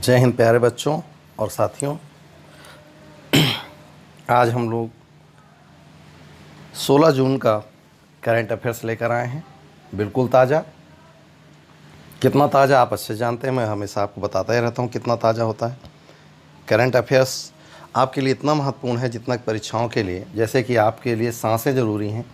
जय हिंद प्यारे बच्चों और साथियों। आज हम लोग 16 जून का करंट अफेयर्स लेकर आए हैं, बिल्कुल ताज़ा। कितना ताज़ा आप अच्छे जानते हैं, मैं हमेशा आपको बताता ही रहता हूँ कितना ताज़ा होता है। करंट अफेयर्स आपके लिए इतना महत्वपूर्ण है जितना परीक्षाओं के लिए, जैसे कि आपके लिए सांसें ज़रूरी हैं,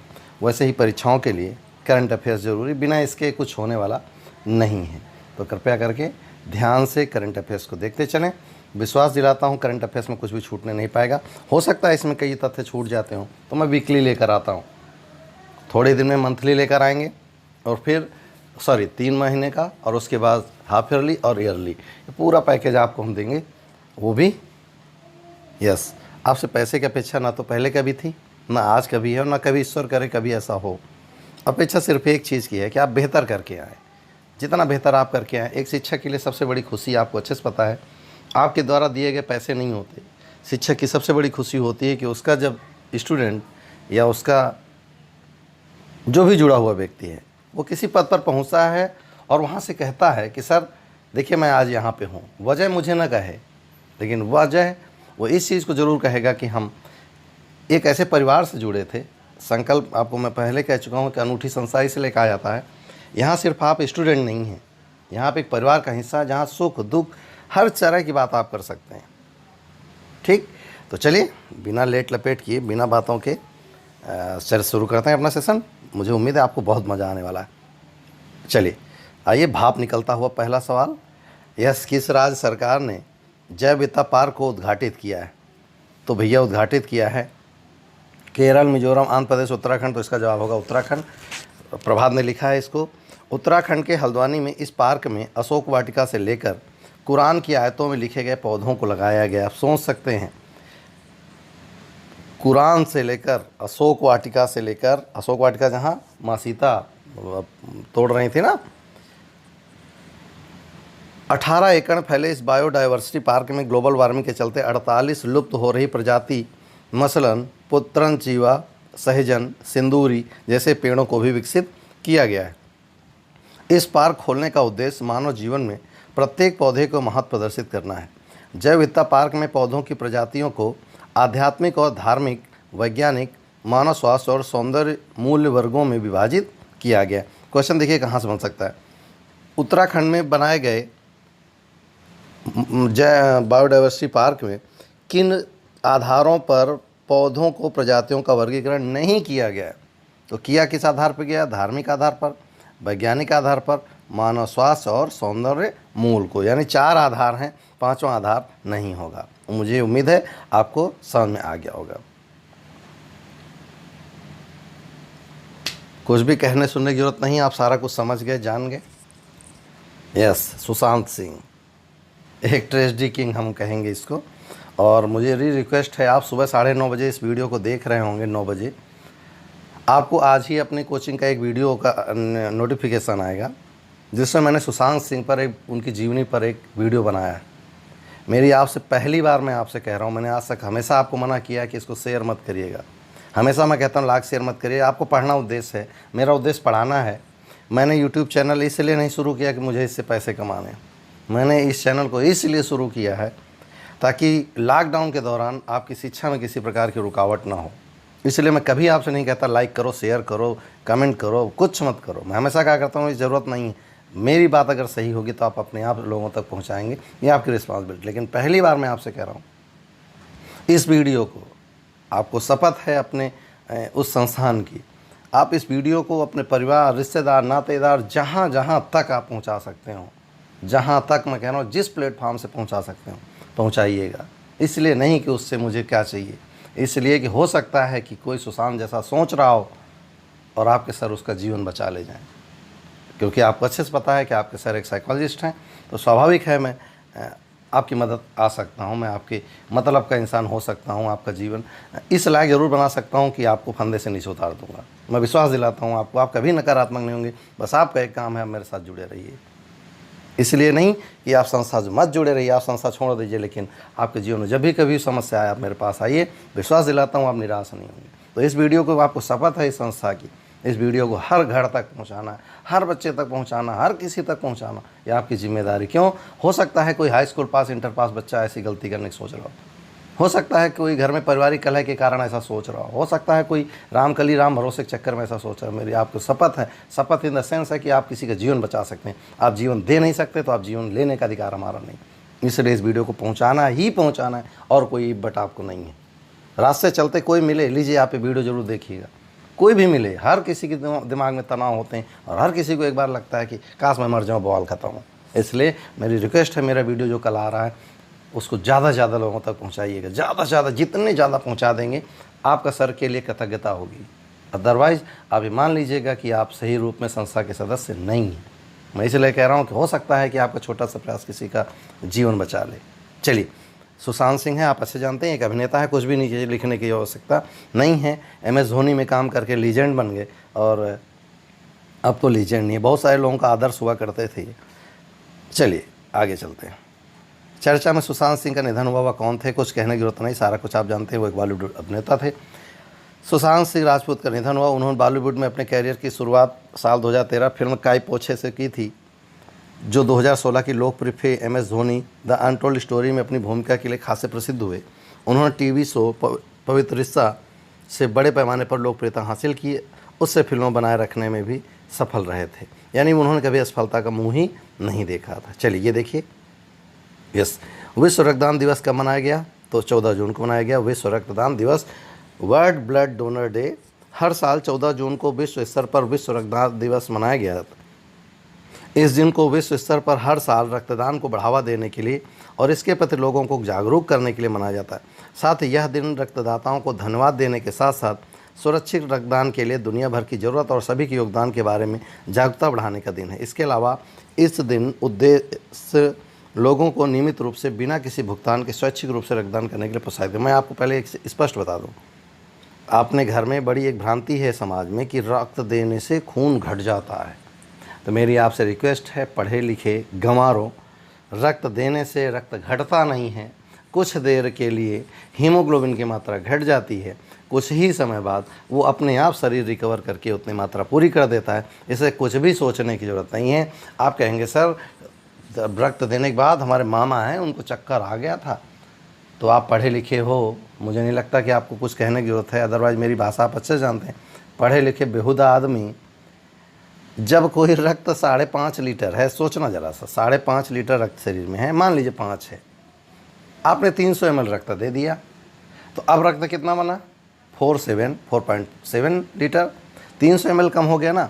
वैसे ही परीक्षाओं के लिए करंट अफेयर्स ज़रूरी, बिना इसके कुछ होने वाला नहीं है। तो कृपया करके ध्यान से करंट अफेयर्स को देखते चलें। विश्वास दिलाता हूँ करंट अफेयर्स में कुछ भी छूटने नहीं पाएगा। हो सकता है इसमें कई तथ्य छूट जाते हों, तो मैं वीकली लेकर आता हूँ, थोड़े दिन में मंथली लेकर आएंगे, और फिर 3 महीने का, और उसके बाद हाफ ईयरली और ईयरली, पूरा पैकेज आपको हम देंगे। वो भी आपसे पैसे की अपेक्षा ना तो पहले कभी थी, ना आज कभी है, और ना कभी ईश्वर करे कभी ऐसा हो। अपेक्षा सिर्फ एक चीज़ की है कि आप बेहतर करके आएँ। जितना बेहतर आप करके आएँ, एक शिक्षक के लिए सबसे बड़ी खुशी, आपको अच्छे से पता है, आपके द्वारा दिए गए पैसे नहीं होते। शिक्षक की सबसे बड़ी खुशी होती है कि उसका जब स्टूडेंट या उसका जो भी जुड़ा हुआ व्यक्ति है वो किसी पद पर पहुंचता है और वहां से कहता है कि सर देखिए मैं आज यहाँ पे हूँ। वजह मुझे न कहे, लेकिन वजह वो इस चीज़ को ज़रूर कहेगा कि हम एक ऐसे परिवार से जुड़े थे। संकल्प आपको मैं पहले कह चुका हूँ कि अनूठी संस्था इसलिए कहा जाता है। यहाँ सिर्फ आप स्टूडेंट नहीं हैं, यहाँ आप एक परिवार का हिस्सा, जहाँ सुख दुख हर तरह की बात आप कर सकते हैं। ठीक, तो चलिए बिना लेट लपेट किए, बिना बातों के शुरू करते हैं अपना सेशन। मुझे उम्मीद है आपको बहुत मज़ा आने वाला है। चलिए आइए, भाप निकलता हुआ पहला सवाल, यह किस राज्य सरकार ने जैव विविधता पार्क को उद्घाटित किया है? तो भैया उद्घाटित किया है केरल, मिजोरम, आंध्र प्रदेश, उत्तराखंड। तो इसका जवाब होगा उत्तराखंड। प्रभात ने लिखा है इसको। उत्तराखंड के हल्द्वानी में इस पार्क में अशोक वाटिका से लेकर कुरान की आयतों में लिखे गए पौधों को लगाया गया। आप सोच सकते हैं, कुरान से लेकर अशोक वाटिका से लेकर, अशोक वाटिका जहाँ माँ सीता तोड़ रही थी ना, 18 एकड़ फैले इस बायोडाइवर्सिटी पार्क में ग्लोबल वार्मिंग के चलते 48 लुप्त हो रही प्रजाति, मसलन पुत्रन चीवा, सहजन, सिंदूरी जैसे पेड़ों को भी विकसित किया गया है। इस पार्क खोलने का उद्देश्य मानव जीवन में प्रत्येक पौधे को महत्व प्रदर्शित करना है। जैव विविधता पार्क में पौधों की प्रजातियों को आध्यात्मिक और धार्मिक, वैज्ञानिक, मानव स्वास्थ्य और सौंदर्य मूल्य वर्गों में विभाजित किया गया। क्वेश्चन देखिए कहाँ से बन सकता है। उत्तराखंड में बनाए गए बायोडाइवर्सिटी पार्क में किन आधारों पर पौधों को प्रजातियों का वर्गीकरण नहीं किया गया? तो किया किस आधार पर गया? धार्मिक आधार पर, वैज्ञानिक आधार पर, मानव स्वास्थ्य और सौंदर्य मूल को। यानी 4 आधार हैं, 5वां आधार नहीं होगा। मुझे उम्मीद है आपको समझ में आ गया होगा। कुछ भी कहने सुनने की जरूरत नहीं, आप सारा कुछ समझ गए, जान गए। सुशांत सिंह, एक ट्रेजेडी किंग हम कहेंगे इसको। और मुझे रिक्वेस्ट है, आप सुबह 9:30 बजे इस वीडियो को देख रहे होंगे, 9 बजे आपको आज ही अपने कोचिंग का एक वीडियो का नोटिफिकेशन आएगा, जिसमें मैंने सुशांत सिंह पर उनकी जीवनी पर एक वीडियो बनाया है। मेरी आपसे पहली बार मैं आपसे कह रहा हूँ, मैंने आज तक हमेशा आपको मना किया है कि इसको शेयर मत करिएगा। हमेशा मैं कहता हूँ लाइक शेयर मत करिए। आपको पढ़ना उद्देश्य है, मेरा उद्देश्य पढ़ाना है। मैंने यूट्यूब चैनल इसलिए नहीं शुरू किया कि मुझे इससे पैसे कमाने। मैंने इस चैनल को इसलिए शुरू किया है ताकि लॉकडाउन के दौरान आपकी शिक्षा में किसी प्रकार की रुकावट ना हो। इसलिए मैं कभी आपसे नहीं कहता लाइक करो, शेयर करो, कमेंट करो, कुछ मत करो। मैं हमेशा क्या करता हूँ, ज़रूरत नहीं है। मेरी बात अगर सही होगी तो आप अपने आप लोगों तक पहुँचाएंगे, ये आपकी रिस्पॉन्सिबिलिटी। लेकिन पहली बार मैं आपसे कह रहा हूँ, इस वीडियो को, आपको शपथ है अपने उस संस्थान की, आप इस वीडियो को अपने परिवार, रिश्तेदार, नातेदार, जहाँ जहाँ तक आप पहुँचा सकते हो, जहाँ तक मैं कह रहा हूँ जिस प्लेटफॉर्म से पहुँचा सकते हो पहुँचाइएगा। इसलिए नहीं कि उससे मुझे क्या चाहिए, इसलिए कि हो सकता है कि कोई सुशांत जैसा सोच रहा हो और आपके सर उसका जीवन बचा ले जाएं। क्योंकि आपको अच्छे से पता है कि आपके सर एक साइकोलॉजिस्ट हैं, तो स्वाभाविक है मैं आपकी मदद आ सकता हूं, मैं आपके मतलब का इंसान हो सकता हूं, आपका जीवन इस लायक ज़रूर बना सकता हूं कि आपको फंदे से नीचे उतार दूंगा। मैं विश्वास दिलाता हूं आपको, आप कभी नकारात्मक नहीं होंगे। बस आपका एक काम है, आप मेरे साथ जुड़े रहिए। इसलिए नहीं कि आप संस्था से मत जुड़े रहिए, आप संस्था छोड़ दीजिए, लेकिन आपके जीवन में जब भी कभी समस्या आए आप मेरे पास आइए। विश्वास दिलाता हूँ आप निराश नहीं होंगे। तो इस वीडियो को आपको शपथ है इस संस्था की, इस वीडियो को हर घर तक पहुंचाना है, हर बच्चे तक पहुंचाना, हर किसी तक पहुंचाना, ये आपकी जिम्मेदारी। क्यों? हो सकता है कोई हाई स्कूल पास, इंटर पास बच्चा ऐसी गलती करने की सोच रहा हो सकता है कोई घर में पारिवारिक कलह के कारण ऐसा सोच रहा हो सकता है कोई रामकली राम भरोसे के चक्कर में ऐसा सोच रहा है। मेरी आपको शपथ है, शपथ इन द सेंस है कि आप किसी का जीवन बचा सकते हैं। आप जीवन दे नहीं सकते तो आप जीवन लेने का अधिकार हमारा नहीं। इसलिए इस वीडियो को पहुंचाना ही पहुंचाना है, और कोई बट आपको नहीं है। रास्ते चलते कोई मिले, लीजिए आप ये वीडियो ज़रूर देखिएगा। कोई भी मिले, हर किसी के दिमाग में तनाव होते हैं, और हर किसी को एक बार लगता है कि काश मैं मर जाऊँ, बवाल खत्म हो। इसलिए मेरी रिक्वेस्ट है, मेरा वीडियो जो कल आ रहा है उसको ज़्यादा से ज़्यादा लोगों तक पहुंचाइएगा। ज़्यादा से ज़्यादा, जितने ज़्यादा पहुंचा देंगे आपका सर के लिए कृतज्ञता होगी। अदरवाइज़ आप ये मान लीजिएगा कि आप सही रूप में संस्था के सदस्य नहीं हैं। मैं इसलिए कह रहा हूँ कि हो सकता है कि आपका छोटा सा प्रयास किसी का जीवन बचा ले। चलिए, सुशांत सिंह है, आप अच्छे जानते हैं, एक अभिनेता है, कुछ भी नीचे लिखने की आवश्यकता नहीं है। MS धोनी में काम करके लीजेंड बन गए, और अब तो लीजेंड नहीं है, बहुत सारे लोगों का आदर्श हुआ करते थे। चलिए आगे चलते हैं। चर्चा में सुशांत सिंह का निधन हुआ, वह कौन थे, कुछ कहने की जरूरत नहीं, सारा कुछ आप जानते हैं। वो एक बॉलीवुड अभिनेता थे। सुशांत सिंह राजपूत का निधन हुआ। उन्होंने बॉलीवुड में अपने कैरियर की शुरुआत साल 2013 फिल्म काई पोछे से की थी, जो 2016 की लोकप्रिय film MS Dhoni the untold story में अपनी भूमिका के लिए खासे प्रसिद्ध हुए। उन्होंने टीवी शो पवित्र रिश्ता से बड़े पैमाने पर लोकप्रियता हासिल की, उससे फिल्मों बनाए रखने में भी सफल रहे थे। यानी उन्होंने कभी असफलता का मुँह ही नहीं देखा था। चलिए ये देखिए, यस, विश्व रक्तदान दिवस कब मनाया गया? तो 14 जून को मनाया गया विश्व रक्तदान दिवस, वर्ल्ड ब्लड डोनर डे। हर साल 14 जून को विश्व स्तर पर विश्व रक्तदान दिवस मनाया गया। इस दिन को विश्व स्तर पर हर साल रक्तदान को बढ़ावा देने के लिए और इसके प्रति लोगों को जागरूक करने के लिए मनाया जाता है। साथ ही यह दिन रक्तदाताओं को धन्यवाद देने के साथ साथ सुरक्षित रक्तदान के लिए दुनिया भर की ज़रूरत और सभी के योगदान के बारे में जागरूकता बढ़ाने का दिन है। इसके अलावा इस दिन उद्देश्य लोगों को नियमित रूप से बिना किसी भुगतान के स्वैच्छिक रूप से रक्तदान करने के लिए प्रोत्साहित है। मैं आपको पहले एक स्पष्ट बता दूं, आपने घर में बड़ी एक भ्रांति है समाज में कि रक्त देने से खून घट जाता है। तो मेरी आपसे रिक्वेस्ट है, पढ़े लिखे गंवारों, रक्त देने से रक्त घटता नहीं है। कुछ देर के लिए हीमोग्लोबिन की मात्रा घट जाती है, कुछ ही समय बाद वो अपने आप शरीर रिकवर करके उतनी मात्रा पूरी कर देता है। इसे कुछ भी सोचने की ज़रूरत नहीं है। आप कहेंगे सर रक्त देने के बाद हमारे मामा हैं उनको चक्कर आ गया था, तो आप पढ़े लिखे हो, मुझे नहीं लगता कि आपको कुछ कहने की ज़रूरत है। अदरवाइज़ मेरी भाषा आप अच्छे जानते हैं। पढ़े लिखे बेहुदा आदमी, जब कोई रक्त 5.5 लीटर है, सोचना ज़रा सा, 5.5 लीटर रक्त शरीर में है, मान लीजिए 5 है, आपने 300 ml रक्त दे दिया, तो अब रक्त कितना बना? 4.7 लीटर। 300 ml कम हो गया ना।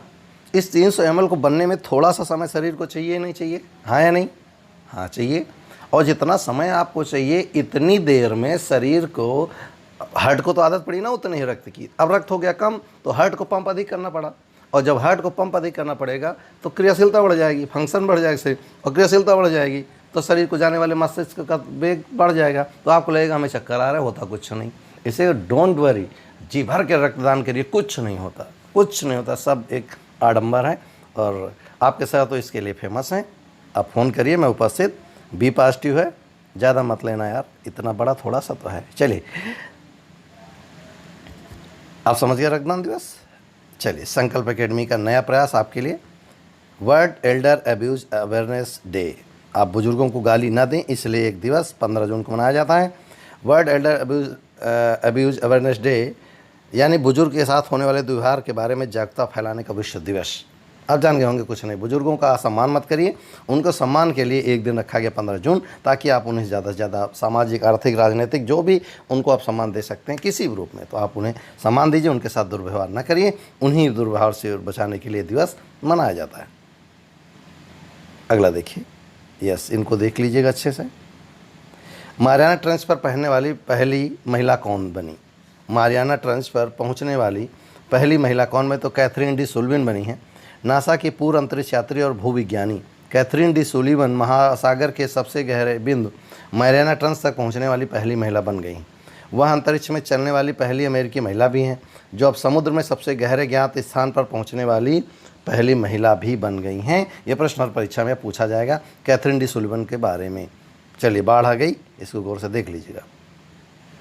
इस 300 ml को बनने में थोड़ा सा समय शरीर को चाहिए नहीं चाहिए? हाँ या नहीं? हाँ चाहिए। और जितना समय आपको चाहिए इतनी देर में शरीर को, हार्ट को तो आदत पड़ी ना उतने ही रक्त की। अब रक्त हो गया कम तो हार्ट को पंप अधिक करना पड़ा, और जब हार्ट को पंप अधिक करना पड़ेगा तो क्रियाशीलता बढ़ जाएगी, फंक्शन बढ़ जाएगा शरीर, और क्रियाशीलता बढ़ जाएगी तो शरीर को जाने वाले मस्तिष्क का वेग बढ़ जाएगा। तो आपको लगेगा हमें चक्कर आ रहा है, होता कुछ नहीं। इसे डोंट वरी, जी भर के रक्तदान करिए, कुछ नहीं होता, कुछ नहीं होता, सब एक आडंबर है। और आपके साथ तो इसके लिए फेमस हैं। आप फ़ोन करिए, मैं उपस्थित। बी पॉजिटिव है, ज़्यादा मत लेना यार, इतना बड़ा थोड़ा सा तो है। चलिए, आप समझ गए रक्तदान दिवस। चलिए, संकल्प एकेडमी का नया प्रयास आपके लिए, world Elder abuse awareness day. आप बुजुर्गों को गाली ना दें, इसलिए एक दिवस 15 जून को मनाया जाता है, world Elder abuse awareness day, यानी बुजुर्ग के साथ होने वाले दुर्व्यवहार के बारे में जागरूकता फैलाने का विश्व दिवस। आप जान गए होंगे, कुछ नहीं, बुजुर्गों का सम्मान मत करिए, उनको सम्मान के लिए एक दिन रखा गया 15 जून, ताकि आप उन्हें ज़्यादा से ज़्यादा सामाजिक, आर्थिक, राजनीतिक जो भी उनको आप सम्मान दे सकते हैं किसी भी रूप में, तो आप उन्हें सम्मान दीजिए, उनके साथ दुर्व्यवहार ना करिए। उन्हीं दुर्व्यवहार से बचाने के लिए दिवस मनाया जाता है। अगला देखिए, यस, इनको देख लीजिएगा अच्छे से। मारियाना ट्रेंच पर पहनने वाली पहली महिला कौन बनी? मारियाना ट्रेंच पर पहुंचने वाली पहली महिला कौन? में तो कैथरीन डी सुलिवन बनी है। नासा की पूर्व अंतरिक्ष यात्री और भूविज्ञानी कैथरीन डी सुलिवन महासागर के सबसे गहरे बिंदु मारियाना ट्रेंच तक पहुंचने वाली पहली महिला बन गई। वह अंतरिक्ष में चलने वाली पहली अमेरिकी महिला भी हैं, जो अब समुद्र में सबसे गहरे ज्ञात स्थान पर पहुंचने वाली पहली महिला भी बन गई हैं। ये प्रश्न परीक्षा में पूछा जाएगा कैथरीन डी सुलिवन के बारे में। चलिए, बाढ़ आ गई, इसको गौर से देख लीजिएगा।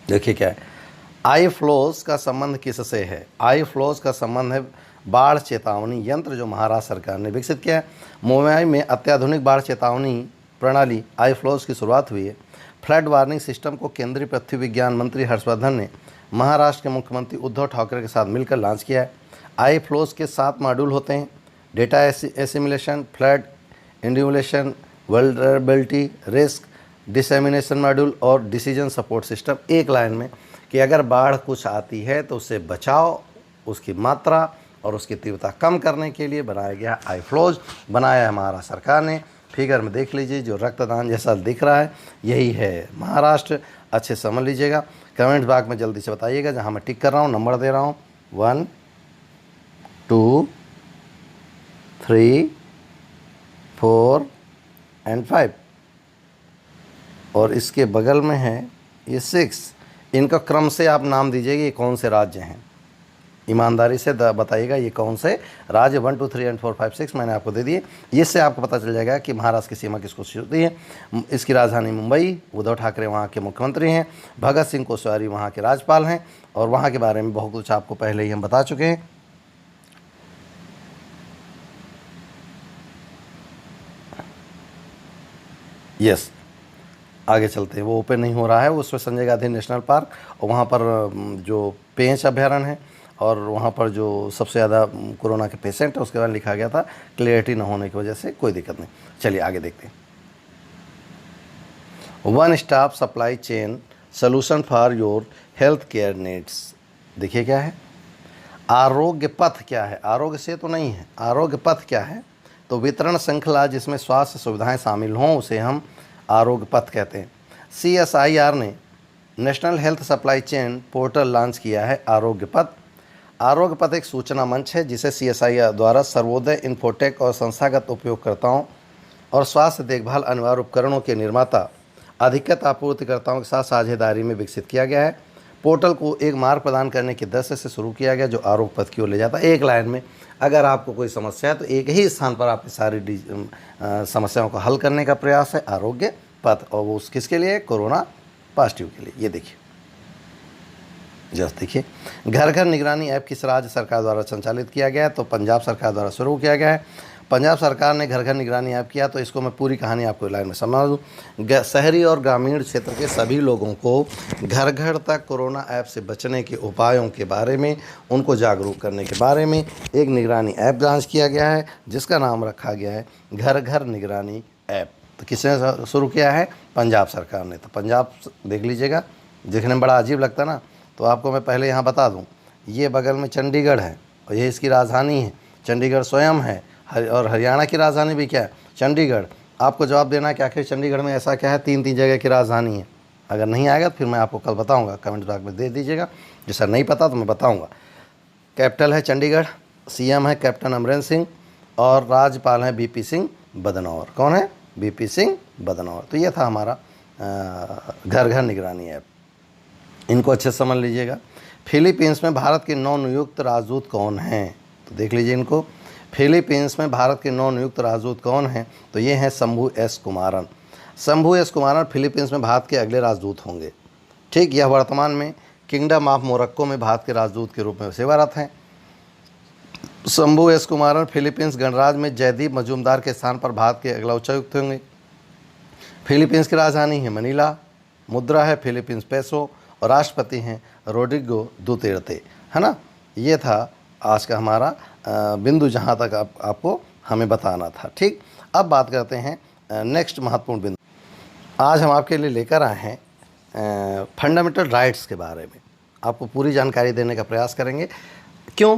देखिए क्या है, आई फ्लोज का संबंध किससे है? आई फ्लोज का संबंध है बाढ़ चेतावनी यंत्र जो महाराष्ट्र सरकार ने विकसित किया है। मुंबई में अत्याधुनिक बाढ़ चेतावनी प्रणाली iFlows की शुरुआत हुई है। फ्लड वार्निंग सिस्टम को केंद्रीय पृथ्वी विज्ञान मंत्री हर्षवर्धन ने महाराष्ट्र के मुख्यमंत्री उद्धव ठाकरे के साथ मिलकर लॉन्च किया है। iFlows के 7 मॉड्यूल होते हैं: data assimilation, flood inundation, vulnerability, risk dissemination module और डिसीजन सपोर्ट सिस्टम। एक लाइन में कि अगर बाढ़ कुछ आती है तो उससे बचाव, उसकी मात्रा और उसकी तीव्रता कम करने के लिए बनाया गया iFlows बनाया है महाराष्ट्र सरकार ने। फिगर में देख लीजिए, जो रक्तदान जैसा दिख रहा है यही है महाराष्ट्र। अच्छे समझ लीजिएगा। कमेंट बॉक्स में जल्दी से बताइएगा, जहाँ मैं टिक कर रहा हूँ नंबर दे रहा हूँ 1 2 3 4 एंड 5 और इसके बगल में है ये 6। इनका क्रम से आप नाम दीजिएगा ये कौन से राज्य हैं। ईमानदारी से बताइएगा ये कौन से राज्य 1 2 3 एंड 4 5 6 मैंने आपको दे दिए। इससे आपको पता चल जाएगा कि महाराष्ट्र की सीमा किसको होती है। इसकी राजधानी मुंबई, उद्धव ठाकरे वहाँ के मुख्यमंत्री हैं, भगत सिंह कोश्यारी वहाँ के राज्यपाल हैं और वहाँ के बारे में बहुत कुछ आपको पहले ही हम बता चुके हैं। यस, आगे चलते हैं। वो ओपन नहीं हो रहा है, उसमें संजय गांधी नेशनल पार्क और वहाँ पर जो पेंच अभ्यारण्य है और वहाँ पर जो सबसे ज़्यादा कोरोना के पेशेंट है उसके बारे में लिखा गया था। क्लियरिटी न होने की वजह से कोई दिक्कत नहीं। चलिए आगे देखते हैं। One stop supply chain solution for your health care needs. देखिए क्या है, आरोग्य पथ क्या है। आरोग्य से तो नहीं है, आरोग्य पथ क्या है? तो वितरण श्रृंखला जिसमें स्वास्थ्य सुविधाएं शामिल हों उसे हम आरोग्य पथ कहते हैं। CSIR ने national health supply chain portal launch किया है आरोग्य पथ। आरोग्य पथ एक सूचना मंच है जिसे CSIR द्वारा सर्वोदय इन्फोटेक और संस्थागत उपयोगकर्ताओं और स्वास्थ्य देखभाल अनिवार्य उपकरणों के निर्माता अधिकृत आपूर्तिकर्ताओं के साथ साझेदारी में विकसित किया गया है। पोर्टल को एक मार्ग प्रदान करने के उद्देश्य से शुरू किया गया जो आरोग्य पथ की ओर ले जाता है। एक लाइन में अगर आपको कोई समस्या है तो एक ही स्थान पर आपकी सारी समस्याओं को हल करने का प्रयास है आरोग्य पथ, और वो किसके लिए? कोरोना पॉजिटिव के लिए। ये देखिए, जस्ट देखिए, घर घर निगरानी ऐप किस राज्य सरकार द्वारा संचालित किया गया है? तो पंजाब सरकार द्वारा शुरू किया गया है। पंजाब सरकार ने घर घर निगरानी ऐप किया। तो इसको मैं पूरी कहानी आपको लाइन में समझा दूँ। शहरी और ग्रामीण क्षेत्र के सभी लोगों को घर घर तक कोरोना ऐप से बचने के उपायों के बारे में, उनको जागरूक करने के बारे में एक निगरानी ऐप लॉन्च किया गया है जिसका नाम रखा गया है घर घर निगरानी ऐप। तो किसने शुरू किया है? पंजाब सरकार ने। तो पंजाब देख लीजिएगा, देखने में बड़ा अजीब लगता ना, तो आपको मैं पहले यहाँ बता दूँ, ये बगल में चंडीगढ़ है और ये इसकी राजधानी है, चंडीगढ़ स्वयं है। और हरियाणा की राजधानी भी क्या है? चंडीगढ़। आपको जवाब देना है कि आखिर चंडीगढ़ में ऐसा क्या है? 3 जगह की राजधानी है। अगर नहीं आएगा तो फिर मैं आपको कल बताऊंगा, कमेंट बॉक्स में दे दीजिएगा। जैसा नहीं पता तो मैं बताऊंगा। कैपिटल है चंडीगढ़, CM है कैप्टन अमरेंद्र सिंह और राज्यपाल हैं BP सिंह बदनौर। कौन है? BP सिंह बदनौर। तो ये था हमारा घर घर निगरानी ऐप। इनको अच्छे से समझ लीजिएगा। फिलीपींस में भारत के नवनियुक्त राजदूत कौन हैं? तो देख लीजिए इनको। फिलीपींस में भारत के नवनियुक्त राजदूत कौन हैं? तो ये हैं Shambhu S Kumaran. Shambhu S Kumaran Philippines में भारत के अगले राजदूत होंगे। ठीक, यह वर्तमान में किंगडम ऑफ मोरक्को में भारत के राजदूत के रूप में सेवारत हैं। शंभू S कुमारन फिलीपींस गणराज्य में जयदीप मजूमदार के स्थान पर भारत के अगला उच्चायुक्त होंगे। फिलीपींस की राजधानी है मनीला, मुद्रा है फिलीपींस पेसो और राष्ट्रपति हैं रोड्रिगो दुतेर्ते, है ना। ये था आज का हमारा बिंदु जहाँ तक आपको हमें बताना था। ठीक, अब बात करते हैं नेक्स्ट महत्वपूर्ण बिंदु। आज हम आपके लिए लेकर आए हैं फंडामेंटल राइट्स के बारे में। आपको पूरी जानकारी देने का प्रयास करेंगे। क्यों?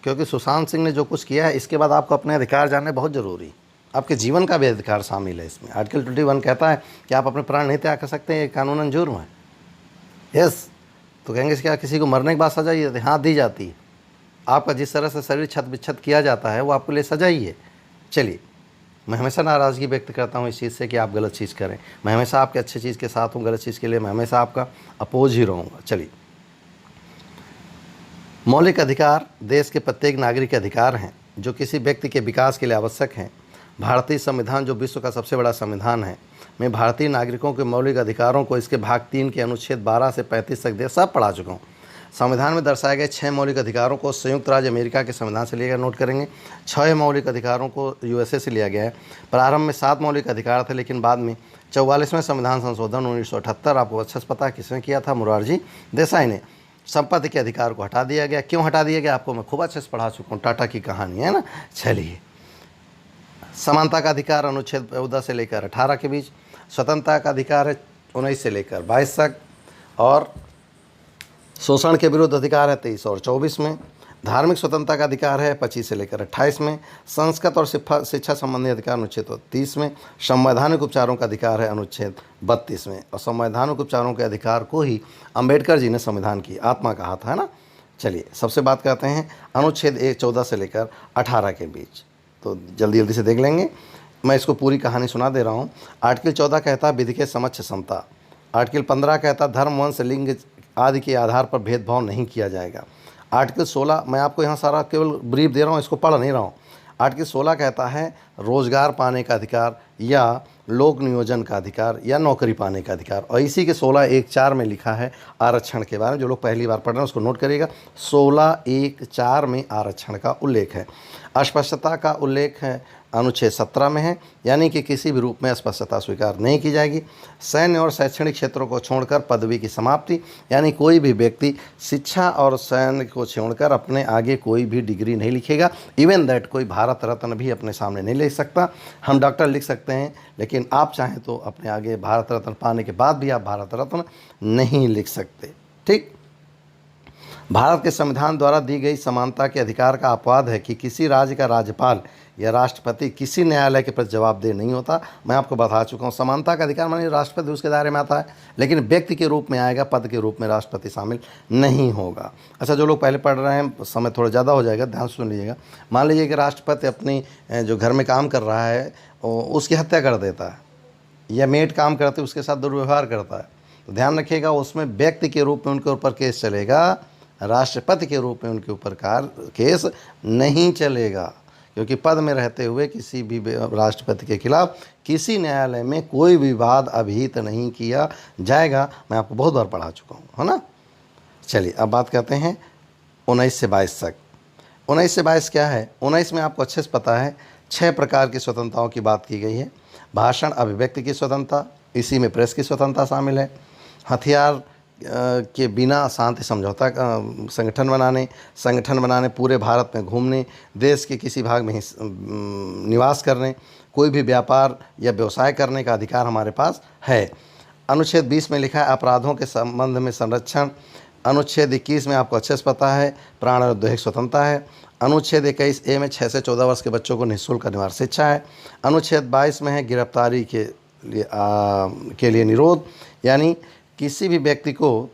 क्योंकि सुशांत सिंह ने जो कुछ किया है इसके बाद आपको अपने अधिकार जानने बहुत ज़रूरी है। आपके जीवन का भी अधिकार शामिल है इसमें। आर्टिकल 21 कहता है कि आप अपने प्राण नहीं त्याग कर सकते, ये कानूनन जुर्म है। यस, तो कहेंगे क्या किसी को मरने के बाद सजा ही हाँ दी जाती है? आपका जिस तरह से शरीर छत बिछत किया जाता है वो आपके लिए सजा ही है। चलिए, मैं हमेशा नाराज़गी व्यक्त करता हूँ इस चीज़ से कि आप गलत चीज़ करें। मैं हमेशा आपके अच्छे चीज़ के साथ हूँ, गलत चीज़ के लिए मैं हमेशा आपका अपोज ही रहूँगा। चलिए, मौलिक अधिकार देश के प्रत्येक नागरिक के अधिकार हैं जो किसी व्यक्ति के विकास के लिए आवश्यक हैं। भारतीय संविधान जो विश्व का सबसे बड़ा संविधान है, मैं भारतीय नागरिकों के मौलिक अधिकारों को इसके भाग 3 के अनुच्छेद 12 से 35 तक सब पढ़ा चुका हूँ। संविधान में दर्शाए गए 6 मौलिक अधिकारों को संयुक्त राज्य अमेरिका के संविधान से लिया गया, नोट करेंगे। 6 मौलिक अधिकारों को यूएसए से लिया गया है। प्रारंभ में 7 मौलिक अधिकार थे, लेकिन बाद में 44वें संविधान संशोधन 1978 आपको अच्छे से पता है किसने किया था, मोरारजी देसाई ने। संपत्ति के अधिकार को हटा दिया गया। क्यों हटा दिया गया आपको मैं खूब अच्छे से पढ़ा चुका हूँ, टाटा की कहानी है ना। चलिए, समानता का अधिकार अनुच्छेद 14 से लेकर 18 के बीच, स्वतंत्रता का अधिकार है 19 से लेकर 22 तक, और शोषण के विरुद्ध अधिकार है 23 और 24 में। धार्मिक स्वतंत्रता का अधिकार है 25 से लेकर 28 में। संस्कृत और शिक्षा संबंधी अधिकार अनुच्छेद 30 में। संवैधानिक उपचारों का अधिकार है अनुच्छेद 32 में। और संवैधानिक उपचारों के अधिकार को ही अंबेडकर जी ने संविधान की आत्मा कहा था, है ना। चलिए, सबसे बात करते हैं अनुच्छेद 14 से लेकर 18 के बीच, तो जल्दी जल्दी से देख लेंगे। मैं इसको पूरी कहानी सुना दे रहा हूँ। आर्टिकल 14 कहता है विधि के समक्ष समता। आर्टिकल 15 कहता है धर्म, वंश, लिंग आदि के आधार पर भेदभाव नहीं किया जाएगा। आर्टिकल 16, मैं आपको यहाँ सारा केवल ब्रीफ दे रहा हूँ, इसको पढ़ नहीं रहा हूँ। आर्टिकल 16 कहता है रोजगार पाने का अधिकार या लोक नियोजन का अधिकार या नौकरी पाने का अधिकार। और इसी के 16(1)(4) में लिखा है आरक्षण के बारे में। जो लोग पहली बार पढ़ रहे हैं उसको नोट करिएगा। 16(1)(4) में आरक्षण का उल्लेख है। अस्पष्टता का उल्लेख है अनुच्छेद 17 में है, यानी कि किसी भी रूप में अस्पष्टता स्वीकार नहीं की जाएगी। सैन्य और शैक्षणिक क्षेत्रों को छोड़कर पदवी की समाप्ति, यानी कोई भी व्यक्ति शिक्षा और सैन्य को छोड़कर अपने आगे कोई भी डिग्री नहीं लिखेगा। इवन दैट कोई भारत रत्न भी अपने सामने नहीं लिख सकता। हम डॉक्टर लिख सकते हैं, लेकिन आप चाहें तो अपने आगे भारत रत्न पाने के बाद भी आप भारत रत्न नहीं लिख सकते। ठीक। भारत के संविधान द्वारा दी गई समानता के अधिकार का अपवाद है कि किसी राज्य का राज्यपाल या राष्ट्रपति किसी न्यायालय के प्रति जवाबदेह नहीं होता। मैं आपको बता चुका हूँ, समानता का अधिकार मानिए राष्ट्रपति उसके दायरे में आता है, लेकिन व्यक्ति के रूप में आएगा, पद के रूप में राष्ट्रपति शामिल नहीं होगा। अच्छा, जो लोग पहले पढ़ रहे हैं, समय थोड़ा ज़्यादा हो जाएगा, ध्यान सुन लीजिएगा। मान लीजिए कि राष्ट्रपति अपनी जो घर में काम कर रहा है उसकी हत्या कर देता है, या मेड काम करते उसके साथ दुर्व्यवहार करता है, तो ध्यान रखिएगा उसमें व्यक्ति के रूप में उनके ऊपर केस चलेगा, राष्ट्रपति के रूप में उनके ऊपर केस नहीं चलेगा, क्योंकि पद में रहते हुए किसी भी राष्ट्रपति के खिलाफ किसी न्यायालय में कोई विवाद अभिहित नहीं किया जाएगा। मैं आपको बहुत बार पढ़ा चुका हूँ, है ना। चलिए, अब बात करते हैं 19 से 22 तक। 19 से 22 क्या है? 19 में आपको अच्छे से पता है 6 प्रकार की स्वतंत्रताओं की बात की गई है। भाषण अभिव्यक्ति की स्वतंत्रता, इसी में प्रेस की स्वतंत्रता शामिल है। हथियार के बिना शांति समझौता संगठन बनाने, पूरे भारत में घूमने, देश के किसी भाग में निवास करने, कोई भी व्यापार या व्यवसाय करने का अधिकार हमारे पास है। अनुच्छेद 20 में लिखा है अपराधों के संबंध में संरक्षण। अनुच्छेद 21 में आपको अच्छे से पता है प्राण और दैहिक स्वतंत्रता है। अनुच्छेद 21A में 6 से 14 वर्ष के बच्चों को निःशुल्क अनिवार्य शिक्षा है। अनुच्छेद 22 में है गिरफ्तारी के लिए निरोध, यानी किसी भी व्यक्ति को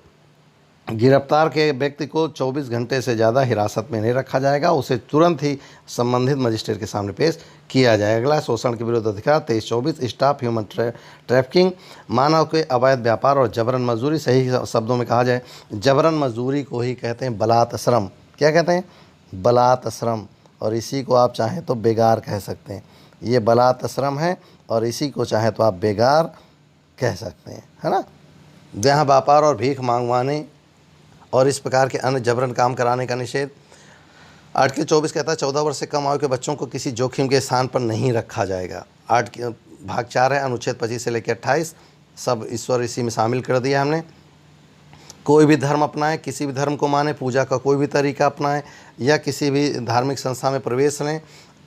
गिरफ्तार के व्यक्ति को 24 घंटे से ज़्यादा हिरासत में नहीं रखा जाएगा, उसे तुरंत ही संबंधित मजिस्ट्रेट के सामने पेश किया जाएगा। अगला शोषण के विरुद्ध अधिकार 23-24, स्टॉप ह्यूमन ट्रैफिकिंग, मानव के अवैध व्यापार और जबरन मजदूरी। सही शब्दों में कहा जाए, जबरन मजदूरी को ही कहते हैं बलात् श्रम। क्या कहते हैं? बलात् श्रम। और इसी को आप चाहें तो बेगार कह सकते हैं। ये बलात् श्रम है और इसी को चाहें तो आप बेगार कह सकते हैं, है ना। जहाँ व्यापार और भीख मांगवाने और इस प्रकार के अन्य जबरन काम कराने का निषेध। आर्टिकल 24 कहता है 14 वर्ष से कम आयु के बच्चों को किसी जोखिम के स्थान पर नहीं रखा जाएगा। भाग 4 है अनुच्छेद 25 से लेकर 28, सब ईश्वर इसी में शामिल कर दिया हमने। कोई भी धर्म अपनाए, किसी भी धर्म को माने, पूजा का कोई भी तरीका अपनाए या किसी भी धार्मिक संस्था में प्रवेश लें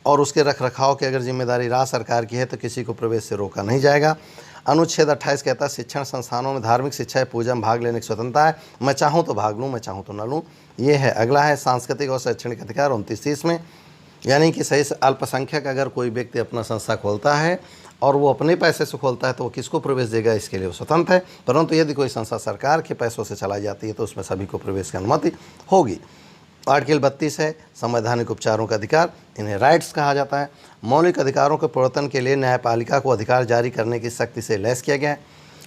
और उसके रख रखाव की अगर जिम्मेदारी राज्य सरकार की है तो किसी को प्रवेश से रोका नहीं जाएगा। अनुच्छेद 28 कहता है शिक्षण संस्थानों में धार्मिक शिक्षा या पूजा में भाग लेने की स्वतंत्रता है। मैं चाहूँ तो भाग लूँ, मैं चाहूँ तो न लूँ, ये है। अगला है सांस्कृतिक और शैक्षणिक अधिकार 29-30 में, यानी कि सही से अल्पसंख्यक अगर कोई व्यक्ति अपना संस्था खोलता है और वो अपने पैसे से खोलता है तो वो किसको प्रवेश देगा, इसके लिए वो स्वतंत्र है। परंतु यदि कोई संस्था सरकार के पैसों से चलाई जाती है तो उसमें सभी को प्रवेश की अनुमति होगी। आर्टिकल 32 है संवैधानिक उपचारों का अधिकार, इन्हें राइट्स कहा जाता है। मौलिक अधिकारों के प्रवर्तन के लिए न्यायपालिका को अधिकार जारी करने की शक्ति से लैस किया गया है।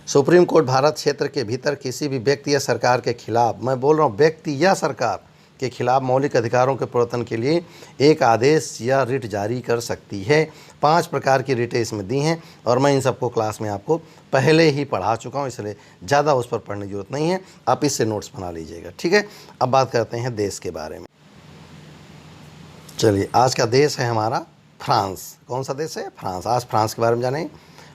सुप्रीम कोर्ट भारत क्षेत्र के भीतर किसी भी व्यक्ति या सरकार के खिलाफ, मैं बोल रहा हूँ व्यक्ति या सरकार, के खिलाफ मौलिक अधिकारों के प्रवर्तन के लिए एक आदेश या रिट जारी कर सकती है। 5 प्रकार की रिटें इसमें दी हैं और मैं इन सबको क्लास में आपको पहले ही पढ़ा चुका हूँ, इसलिए ज़्यादा उस पर पढ़ने की जरूरत नहीं है, आप इससे नोट्स बना लीजिएगा। ठीक है, अब बात करते हैं देश के बारे में। चलिए, आज का देश है हमारा फ्रांस। कौन सा देश है? फ्रांस। आज फ्रांस के बारे में जानें।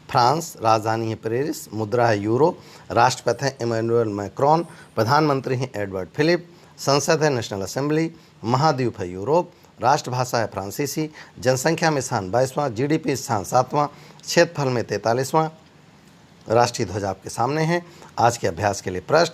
फ्रांस, राजधानी है पेरिस, मुद्रा है यूरो, राष्ट्रपति हैं इमैनुअल मैक्रोन, प्रधानमंत्री हैं एडवर्ड फिलिप, संसद है नेशनल असेंबली, महाद्वीप है यूरोप, राष्ट्रभाषा है फ्रांसीसी, जनसंख्या में स्थान 22वां, जीडीपी स्थान 7वां, क्षेत्रफल में 43वां, राष्ट्रीय ध्वज आपके सामने है। आज के अभ्यास के लिए प्रश्न,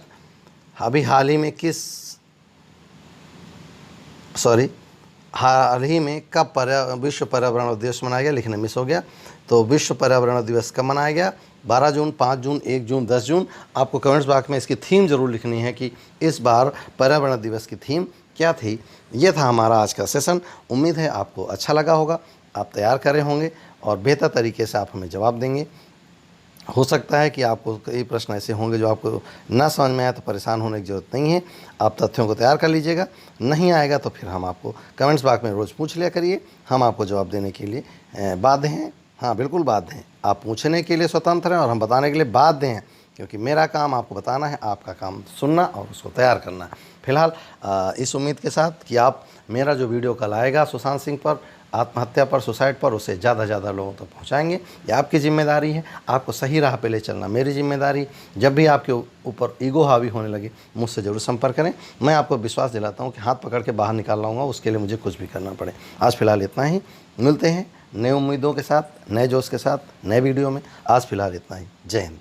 हाल ही में कब विश्व पर्यावरण दिवस मनाया गया? लिखने मिस हो गया। तो विश्व पर्यावरण दिवस कब मनाया गया? 12 जून, 5 जून, 1 जून, 10 जून। आपको कमेंट्स बॉक्स में इसकी थीम ज़रूर लिखनी है कि इस बार पर्यावरण दिवस की थीम क्या थी। ये था हमारा आज का सेशन। उम्मीद है आपको अच्छा लगा होगा, आप तैयार कर रहे होंगे और बेहतर तरीके से आप हमें जवाब देंगे। हो सकता है कि आपको कई प्रश्न ऐसे होंगे जो आपको ना समझ में आए, तो परेशान होने की ज़रूरत नहीं है। आप तथ्यों को तैयार कर लीजिएगा, नहीं आएगा तो फिर हम आपको कमेंट्स बॉक्स में रोज़ पूछ लिया करिए, हम आपको जवाब देने के लिए बाध्य हैं। हाँ, बिल्कुल बाध्य हैं। आप पूछने के लिए स्वतंत्र हैं और हम बताने के लिए बाध्य हैं, क्योंकि मेरा काम आपको बताना है, आपका काम सुनना और उसको तैयार करना है। फिलहाल इस उम्मीद के साथ कि आप मेरा जो वीडियो कल आएगा सुशांत सिंह पर, आत्महत्या पर, सुसाइड पर, उसे ज़्यादा से ज़्यादा लोगों तक पहुंचाएंगे। ये आपकी जिम्मेदारी है, आपको सही राह पे ले चलना मेरी जिम्मेदारी। जब भी आपके ऊपर ईगो हावी होने लगे, मुझसे ज़रूर संपर्क करें। मैं आपको विश्वास दिलाता हूँ कि हाथ पकड़ के बाहर निकाल लाऊंगा, उसके लिए मुझे कुछ भी करना पड़े। आज फिलहाल इतना ही, मिलते हैं नए उम्मीदों के साथ, नए जोश के साथ, नए वीडियो में। आज फिलहाल इतना ही। जय हिंद।